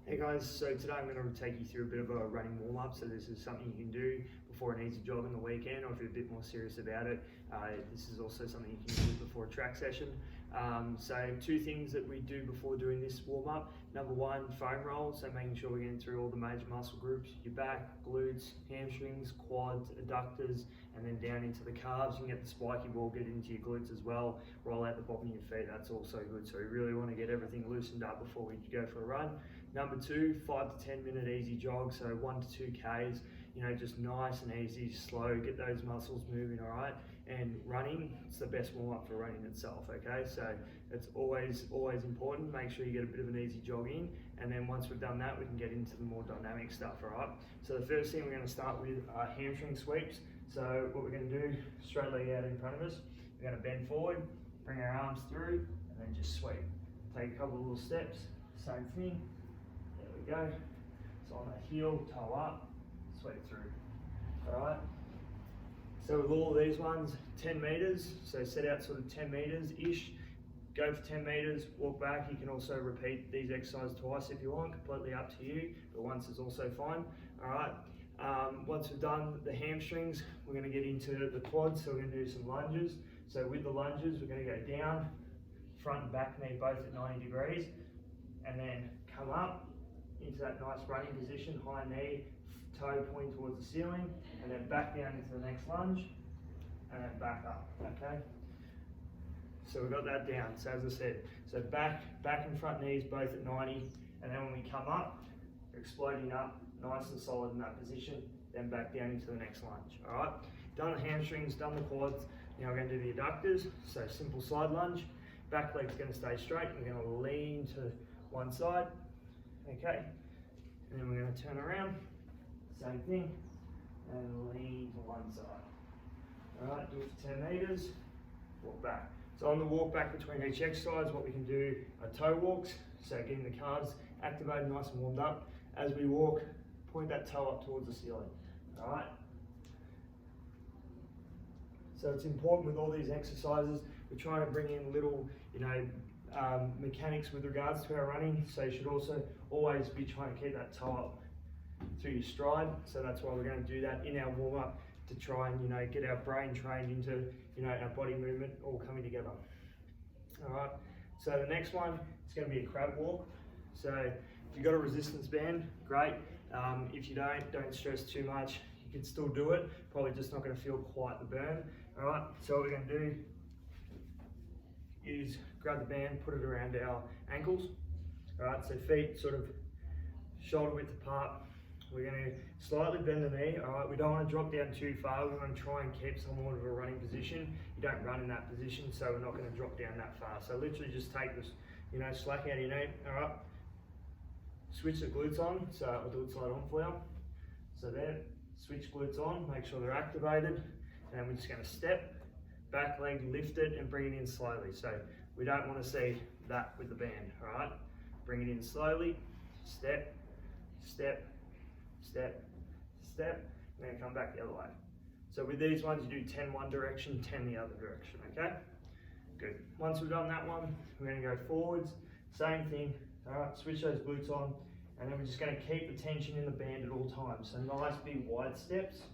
Hey guys, so today I'm going to take you through a bit of a running warm-up. So this is something you can do before an easy jog on the weekend, or if you're a bit more serious about it, this is also something you can do before a track session. So two things that we do before doing this warm-up. Number one, foam roll, so making sure we're getting through all the major muscle groups, your back, glutes, hamstrings, quads, adductors, and then down into the calves. You can get the spiky ball, get into your glutes as well, roll out the bottom of your feet, that's also good. So we really want to get everything loosened up before we go for a run. Number two, 5 to 10 minute easy jog, so 1 to 2 Ks, just nice and easy, slow, get those muscles moving, all right? And running, it's the best warm up for running itself, okay? So it's always important, make sure you get a bit of an easy jog in, and then once we've done that, we can get into the more dynamic stuff, all right? So the first thing we're gonna start with are hamstring sweeps. So what we're gonna do, straight leg out in front of us, we're gonna bend forward, bring our arms through, and then just sweep. Take a couple of little steps, same thing. There we go. So on the heel, toe up, sweep through. All right. So with all of these ones, 10 meters. So set out sort of 10 meters-ish. Go for 10 meters, walk back. You can also repeat these exercises twice if you want, completely up to you, but once is also fine. All right. Once we've done the hamstrings, we're gonna get into the quads. So we're gonna do some lunges. So with the lunges, we're gonna go down, front and back knee both at 90 degrees, and then come up into that nice running position, high knee, toe pointing towards the ceiling, and then back down into the next lunge, and then back up, okay? So we've got that down, so as I said, so back and front knees both at 90, and then when we come up, we're exploding up, nice and solid in that position, then back down into the next lunge, all right? Done the hamstrings, done the quads, now we're gonna do the adductors, so simple side lunge, back leg's gonna stay straight, we're gonna lean to one side, okay, and then we're going to turn around, same thing, and lean to one side. All right, do it for 10 meters, walk back. So on the walk back between each exercise, what we can do are toe walks, so getting the calves activated, nice and warmed up. As we walk, point that toe up towards the ceiling, all right? So it's important with all these exercises, we're trying to bring in little, mechanics with regards to our running. So you should also always be trying to keep that toe up through your stride. So that's why we're going to do that in our warm up to try and get our brain trained into our body movement all coming together. All right. So the next one is going to be a crab walk. So if you've got a resistance band, great. If you don't stress too much. You can still do it. Probably just not going to feel quite the burn. All right. So what we're going to do is grab the band, put it around our ankles. All right, so feet sort of shoulder width apart. We're going to slightly bend the knee. All right, we don't want to drop down too far. We want to try and keep somewhat of a running position. You don't run in that position, so we're not going to drop down that far. So literally just take this, slack out your knee. All right, switch the glutes on. So I'll do it slide on for you. So there, switch glutes on, make sure they're activated, and we're just going to step. Back leg, lift it and bring it in slowly. So we don't want to see that with the band, all right? Bring it in slowly, step, step, step, step, and then come back the other way. So with these ones, you do 10 one direction, 10 the other direction, okay? Good. Once we've done that one, we're going to go forwards, same thing, all right? Switch those glutes on, and then we're just going to keep the tension in the band at all times. So nice big wide steps.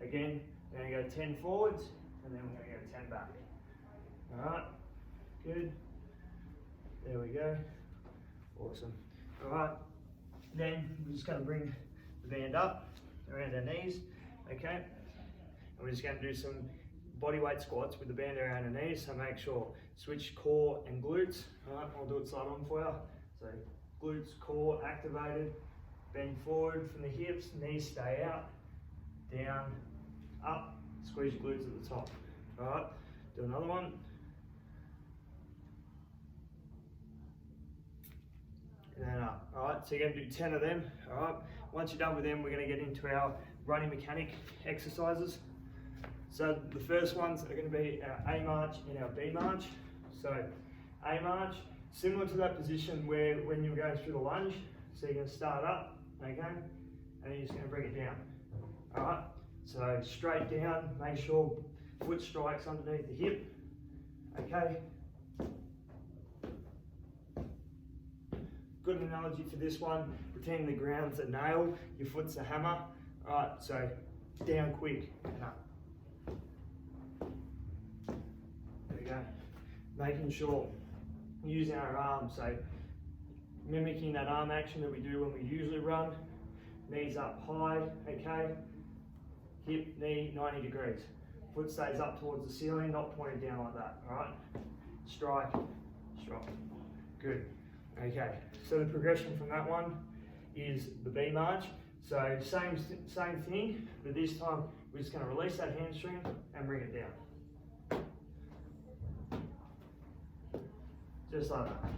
Again, we're going to go 10 forwards, and then we're going to go 10 back. All right, good. There we go. Awesome. All right, then we're just going to bring the band up around our knees, okay? And we're just going to do some body weight squats with the band around our knees. So make sure, switch core and glutes. All right, I'll do it side on for you. So glutes, core activated, bend forward from the hips, knees stay out, down, up. Squeeze your glutes at the top. All right, do another one. And then up. All right, so you're going to do 10 of them. All right, once you're done with them, we're going to get into our running mechanic exercises. So the first ones are going to be our A march and our B march. So A march, similar to that position where when you were going through the lunge. So you're going to start up, okay, and you're just going to bring it down. All right. So straight down, make sure foot strikes underneath the hip, okay? good analogy for this one, pretend the ground's a nail, your foot's a hammer. All right, so down quick and up. There we go. Making sure, using our arms, so mimicking that arm action that we do when we usually run. Knees up high, okay? Hip, knee, 90 degrees. Foot stays up towards the ceiling, not pointed down like that, all right? Strike, strike, good. Okay, so the progression from that one is the B march. So same thing, but this time we're just gonna release that hamstring and bring it down. Just like that.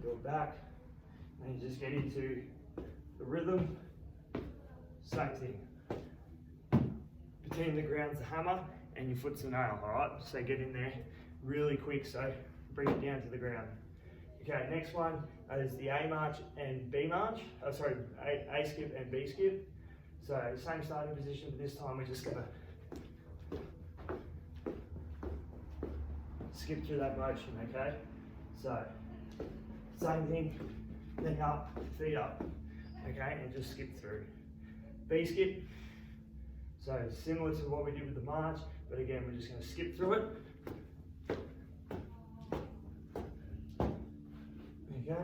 Do it back, and you just get into the rhythm. Same thing. Pretend the ground's a hammer and your foot's a nail, all right? So get in there really quick, so bring it down to the ground. Okay, next one is the A march and B march. A skip and B skip. So same starting position, but this time we're just gonna skip through that motion, okay? So, same thing, neck up, feet up, okay, and just skip through. B skip, so similar to what we did with the march, but again, we're just gonna skip through it. Okay.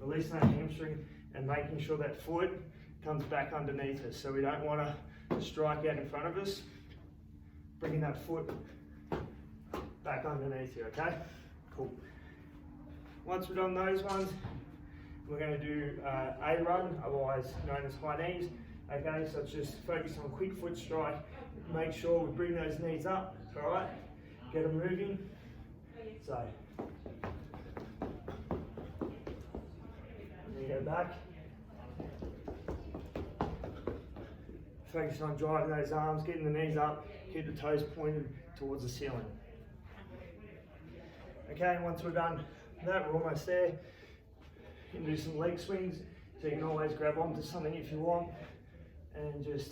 Releasing that hamstring and making sure that foot comes back underneath us. So we don't wanna strike out in front of us. Bringing that foot back underneath you, okay? Cool. Once we've done those ones, we're going to do a run, otherwise known as high knees. Okay, so it's just focus on quick foot strike. Make sure we bring those knees up, all right? Get them moving. So, then you go back. Focus on driving those arms, getting the knees up, keep the toes pointed towards the ceiling. Okay, once we're done that, we're almost there. You can do some leg swings, so you can always grab onto something if you want, and just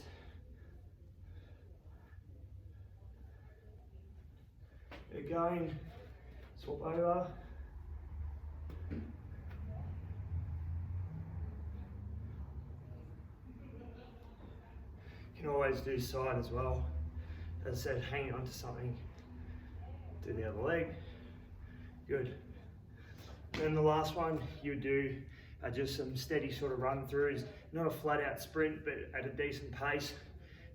get going, swap over. You can always do side as well. As I said, hanging onto something. Do the other leg. Good. Then the last one you do just some steady sort of run throughs, not a flat out sprint, but at a decent pace.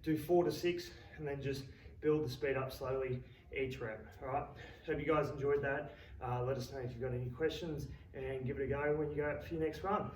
Do 4 to 6, and then just build the speed up slowly each rep. All right. Hope you guys enjoyed that. Let us know if you've got any questions, and give it a go when you go out for your next run.